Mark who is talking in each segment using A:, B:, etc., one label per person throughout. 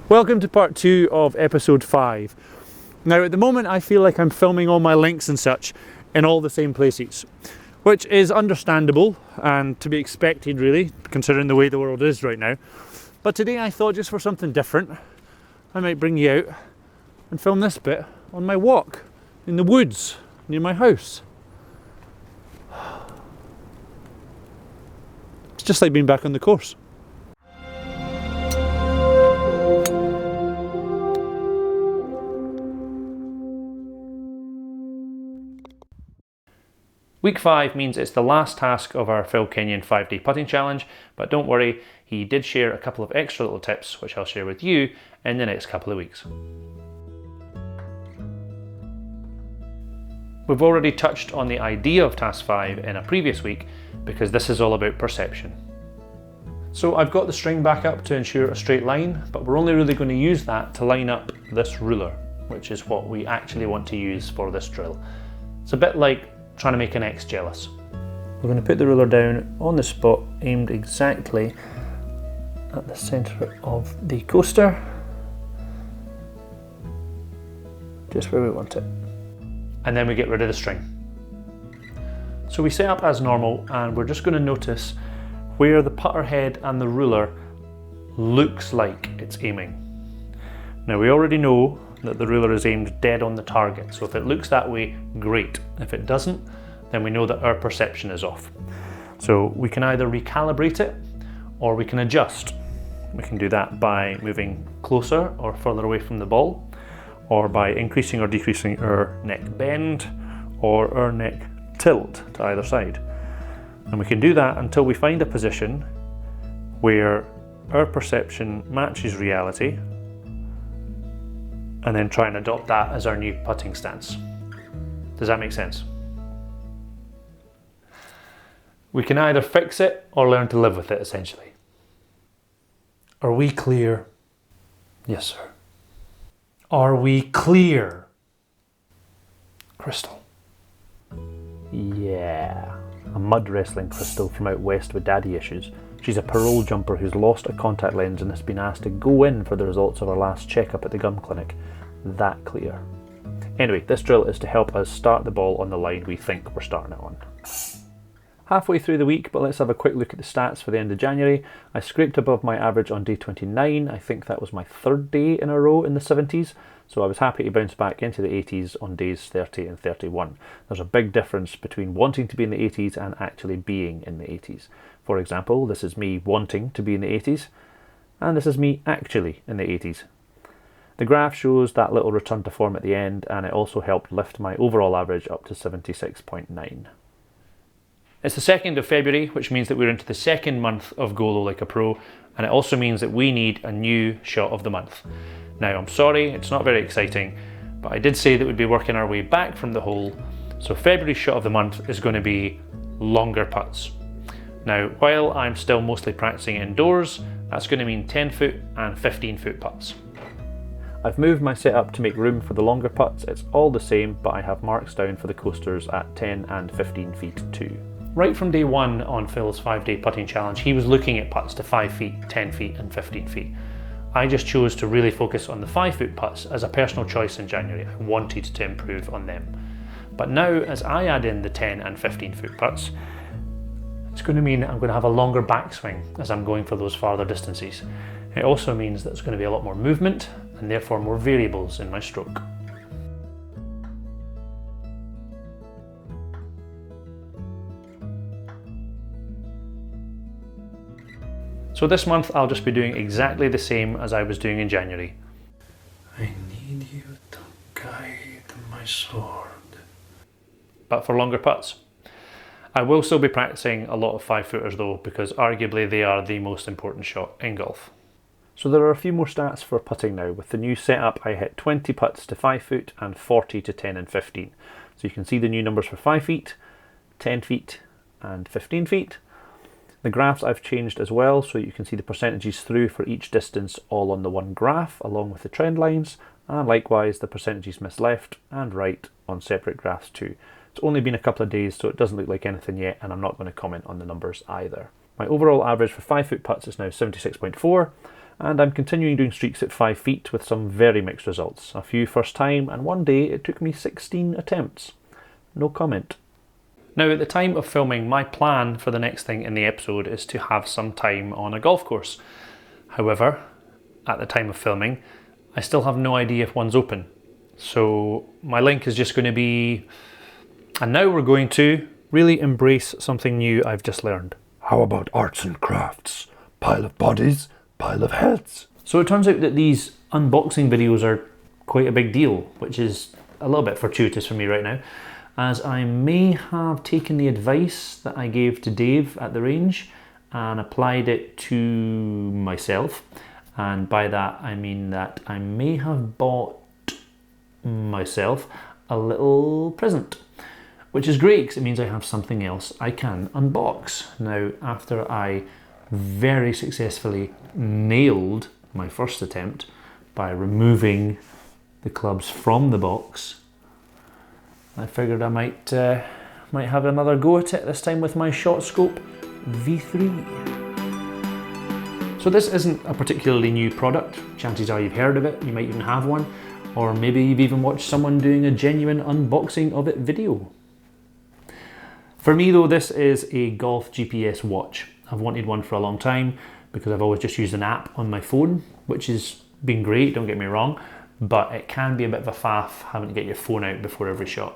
A: Welcome to part 2 of episode 5. Now at the moment I feel like I'm filming all my links and such in all the same places, which is understandable and to be expected really, considering the way the world is right now. But today I thought just for something different, I might bring you out and film this bit on my walk in the woods near my house. It's just like being back on the course. Week 5 means it's the last task of our Phil Kenyon 5-day putting challenge, but don't worry, he did share a couple of extra little tips which I'll share with you in the next couple of weeks. We've already touched on the idea of task 5 in a previous week because this is all about perception. So I've got the string back up to ensure a straight line, but we're only really going to use that to line up this ruler, which is what we actually want to use for this drill. It's a bit like trying to make an X jealous. We're going to put the ruler down on the spot aimed exactly at the centre of the coaster, just where we want it. And then we get rid of the string. So we set up as normal and we're just going to notice where the putter head and the ruler looks like it's aiming. Now we already know that the ruler is aimed dead on the target, so if it looks that way, great. If it doesn't, then we know that our perception is off. So we can either recalibrate it or we can adjust. We can do that by moving closer or further away from the ball, or by increasing or decreasing our neck bend or our neck tilt to either side. And we can do that until we find a position where our perception matches reality, and then try and adopt that as our new putting stance. Does that make sense? We can either fix it or learn to live with it, essentially. Are we clear? Yes, sir. Are we clear? Crystal. Yeah. A mud wrestling Crystal from out west with daddy issues. She's a parole jumper who's lost a contact lens and has been asked to go in for the results of her last checkup at the gum clinic. That clear. Anyway, this drill is to help us start the ball on the line we think we're starting it on. Halfway through the week, but let's have a quick look at the stats for the end of January. I scraped above my average on day 29. I think that was my third day in a row in the 70s, so I was happy to bounce back into the 80s on days 30 and 31. There's a big difference between wanting to be in the 80s and actually being in the 80s. For example, this is me wanting to be in the 80s, and this is me actually in the 80s. The graph shows that little return to form at the end, and it also helped lift my overall average up to 76.9. It's the 2nd of February, which means that we're into the second month of Go Low Like a Pro, and it also means that we need a new shot of the month. Now, I'm sorry, it's not very exciting, but I did say that we'd be working our way back from the hole, so February's shot of the month is going to be longer putts. Now, while I'm still mostly practicing indoors, that's going to mean 10 foot and 15 foot putts. I've moved my setup to make room for the longer putts. It's all the same, but I have marks down for the coasters at 10 and 15 feet too. Right from day 1 on Phil's 5-day putting challenge, he was looking at putts to 5 feet, 10 feet and 15 feet. I just chose to really focus on the 5-foot putts as a personal choice in January. I wanted to improve on them. But now, as I add in the 10 and 15 foot putts, it's going to mean I'm going to have a longer backswing as I'm going for those farther distances. It also means that there's going to be a lot more movement and therefore more variables in my stroke. So this month I'll just be doing exactly the same as I was doing in January. I need you to guide my sword. But for longer putts. I will still be practicing a lot of 5-footers though, because arguably they are the most important shot in golf. So there are a few more stats for putting now. With the new setup I hit 20 putts to 5 foot and 40 to 10 and 15. So you can see the new numbers for 5 feet, 10 feet and 15 feet. The graphs I've changed as well, so you can see the percentages through for each distance all on the one graph along with the trend lines, and likewise the percentages missed left and right on separate graphs too. It's only been a couple of days, so it doesn't look like anything yet, and I'm not going to comment on the numbers either. My overall average for 5 foot putts is now 76.4, and I'm continuing doing streaks at 5 feet with some very mixed results. A few first time, and one day it took me 16 attempts. No comment. Now, at the time of filming, my plan for the next thing in the episode is to have some time on a golf course. However, at the time of filming, I still have no idea if one's open. So my link is just going to be, and now we're going to really embrace something new I've just learned.
B: How about arts and crafts? Pile of bodies, pile of heads.
A: So it turns out that these unboxing videos are quite a big deal, which is a little bit fortuitous for me right now, as I may have taken the advice that I gave to Dave at the range and applied it to myself. And by that I mean that I may have bought myself a little present, which is great because it means I have something else I can unbox. Now, after I very successfully nailed my first attempt by removing the clubs from the box, I figured I might have another go at it, this time with my Shot Scope V3. So this isn't a particularly new product. Chances are you've heard of it, you might even have one, or maybe you've even watched someone doing a genuine unboxing of it video. For me though, this is a golf GPS watch. I've wanted one for a long time because I've always just used an app on my phone, which has been great, don't get me wrong, but it can be a bit of a faff having to get your phone out before every shot.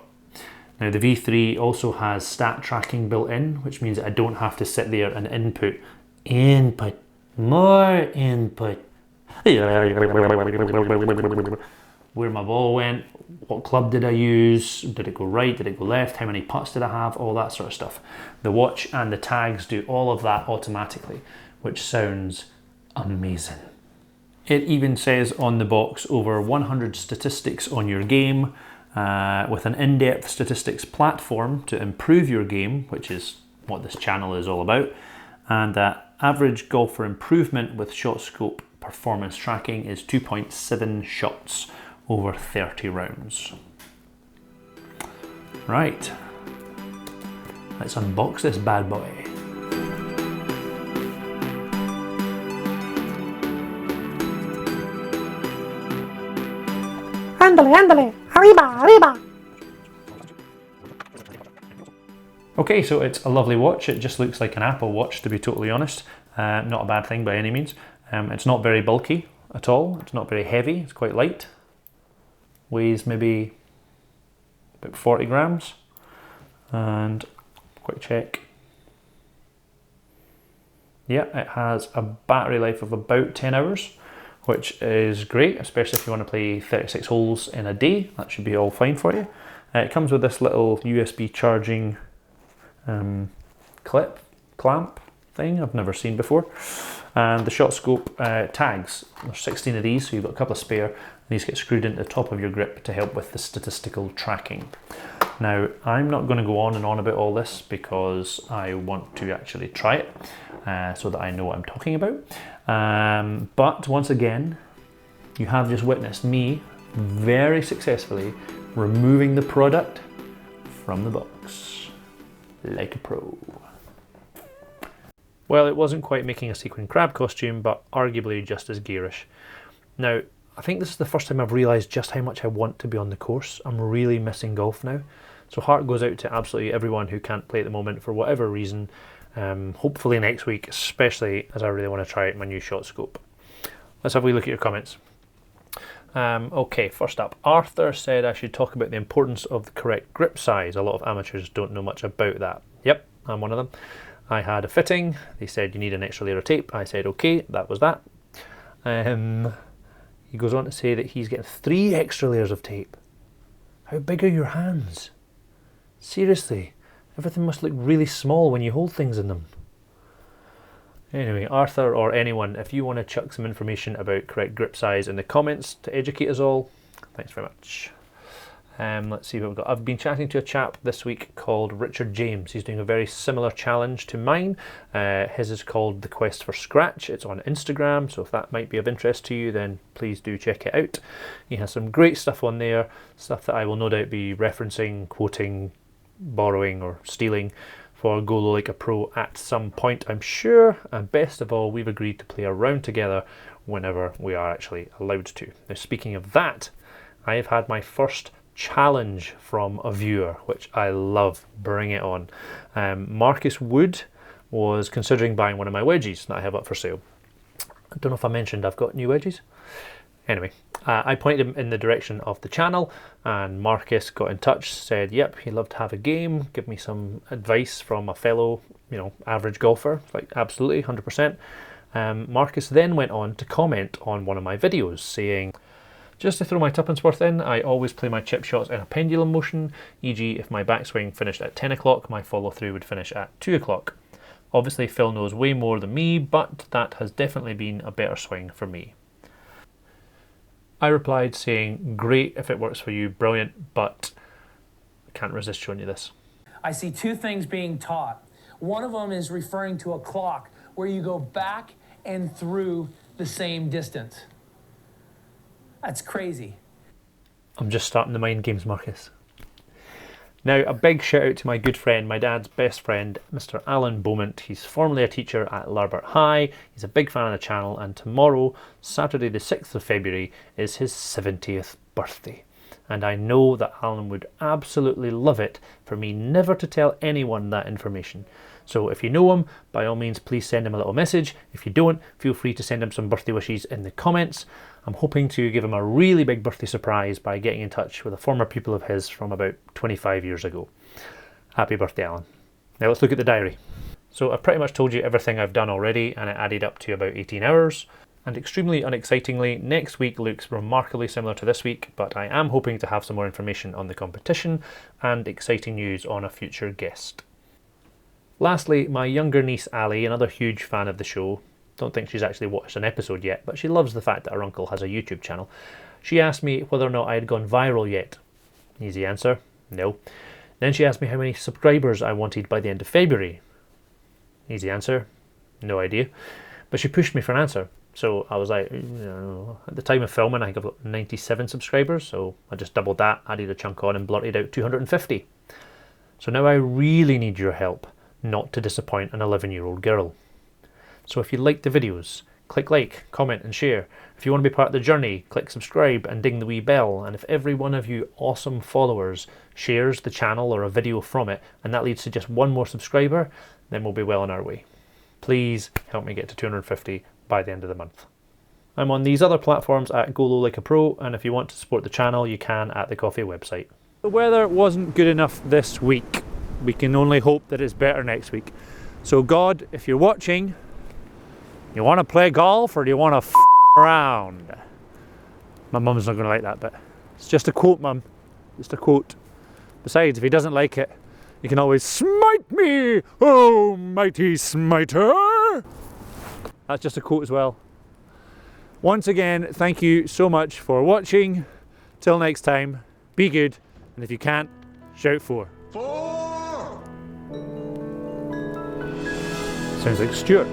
A: Now the V3 also has stat tracking built in, which means that I don't have to sit there and input, more input, where my ball went, what club did I use, did it go right, did it go left, how many putts did I have, all that sort of stuff. The watch and the tags do all of that automatically, which sounds amazing. It even says on the box over 100 statistics on your game, with an in-depth statistics platform to improve your game, which is what this channel is all about, and that average golfer improvement with Shot Scope performance tracking is 2.7 shots over 30 rounds. Right, let's unbox this bad boy.
C: Ándale, ándale, arriba, arriba.
A: Okay, so it's a lovely watch. It just looks like an Apple Watch, to be totally honest. Not a bad thing by any means. It's not very bulky at all. It's not very heavy. It's quite light. Weighs maybe about 40 grams. And quick check. Yeah, it has a battery life of about 10 hours, which is great, especially if you want to play 36 holes in a day. That should be all fine for you. It comes with this little USB charging clamp thing I've never seen before, and the Shot Scope tags. There's 16 of these, so you've got a couple of spare, and these get screwed into the top of your grip to help with the statistical tracking. Now, I'm not going to go on and on about all this because I want to actually try it so that I know what I'm talking about. But once again, you have just witnessed me very successfully removing the product from the box. Like a pro. Well, it wasn't quite making a sequin crab costume, but arguably just as garish. Now, I think this is the first time I've realised just how much I want to be on the course. I'm really missing golf now. So heart goes out to absolutely everyone who can't play at the moment for whatever reason. Hopefully next week, especially as I really want to try out my new Shot Scope. Let's have a wee look at your comments. Okay, first up, Arthur said I should talk about the importance of the correct grip size. A lot of amateurs don't know much about that. Yep, I'm one of them. I had a fitting. They said you need an extra layer of tape. I said okay, that was that. He goes on to say that he's getting 3 extra layers of tape. How big are your hands? Seriously, everything must look really small when you hold things in them. Anyway, Arthur or anyone, if you want to chuck some information about correct grip size in the comments to educate us all, thanks very much. Let's see what we've got. I've been chatting to a chap this week called Richard James. He's doing a very similar challenge to mine. His is called The Quest for Scratch. It's on Instagram, so if that might be of interest to you, then please do check it out. He has some great stuff on there, stuff that I will no doubt be referencing, quoting, borrowing or stealing for Go Low Like a Pro at some point, I'm sure. And best of all, we've agreed to play a round together whenever we are actually allowed to. Now, speaking of that, I have had my first challenge from a viewer, which I love. Bring it on. Marcus Wood was considering buying one of my wedgies that I have up for sale. I don't know if I mentioned I've got new wedgies. Anyway, I pointed him in the direction of the channel, and Marcus got in touch, said yep, he'd love to have a game, give me some advice from a fellow, average golfer. Like, absolutely, 100%. Marcus then went on to comment on one of my videos saying, just to throw my tuppence worth in, I always play my chip shots in a pendulum motion, e.g. if my backswing finished at 10 o'clock, my follow through would finish at 2 o'clock. Obviously Phil knows way more than me, but that has definitely been a better swing for me. I replied saying, great if it works for you, brilliant, but I can't resist showing you this.
D: I see two things being taught. One of them is referring to a clock where you go back and through the same distance. That's crazy.
A: I'm just starting the mind games, Marcus. Now, a big shout out to my good friend, my dad's best friend, Mr. Alan Beaumont. He's formerly a teacher at Larbert High. He's a big fan of the channel, and tomorrow, Saturday the 6th of February, is his 70th birthday. And I know that Alan would absolutely love it for me never to tell anyone that information. So if you know him, by all means, please send him a little message. If you don't, feel free to send him some birthday wishes in the comments. I'm hoping to give him a really big birthday surprise by getting in touch with a former pupil of his from about 25 years ago. Happy birthday, Alan. Now let's look at the diary. So I've pretty much told you everything I've done already, and it added up to about 18 hours. And extremely unexcitingly, next week looks remarkably similar to this week, but I am hoping to have some more information on the competition and exciting news on a future guest. Lastly, my younger niece Ali, another huge fan of the show, don't think she's actually watched an episode yet, but she loves the fact that her uncle has a YouTube channel. She asked me whether or not I had gone viral yet. Easy answer, no. Then she asked me how many subscribers I wanted by the end of February. Easy answer, no idea. But she pushed me for an answer. So I was like, at the time of filming, I think I've got 97 subscribers. So I just doubled that, added a chunk on and blurted out 250. So now I really need your help not to disappoint an 11-year-old girl. So if you like the videos, click like, comment and share. If you want to be part of the journey, click subscribe and ding the wee bell. And if every one of you awesome followers shares the channel or a video from it, and that leads to just one more subscriber, then we'll be well on our way. Please help me get to 250 by the end of the month. I'm on these other platforms at Go Low Like a Pro, and if you want to support the channel, you can at the Coffee website. The weather wasn't good enough this week. We can only hope that it's better next week. So God, if you're watching, you want to play golf or do you want to f around? My mum's not going to like that, but it's just a quote, Mum. Just a quote. Besides, if he doesn't like it, you can always smite me, oh mighty smiter. That's just a quote as well. Once again, thank you so much for watching. Till next time, be good, and if you can't, shout 4. 4! Sounds like Stuart.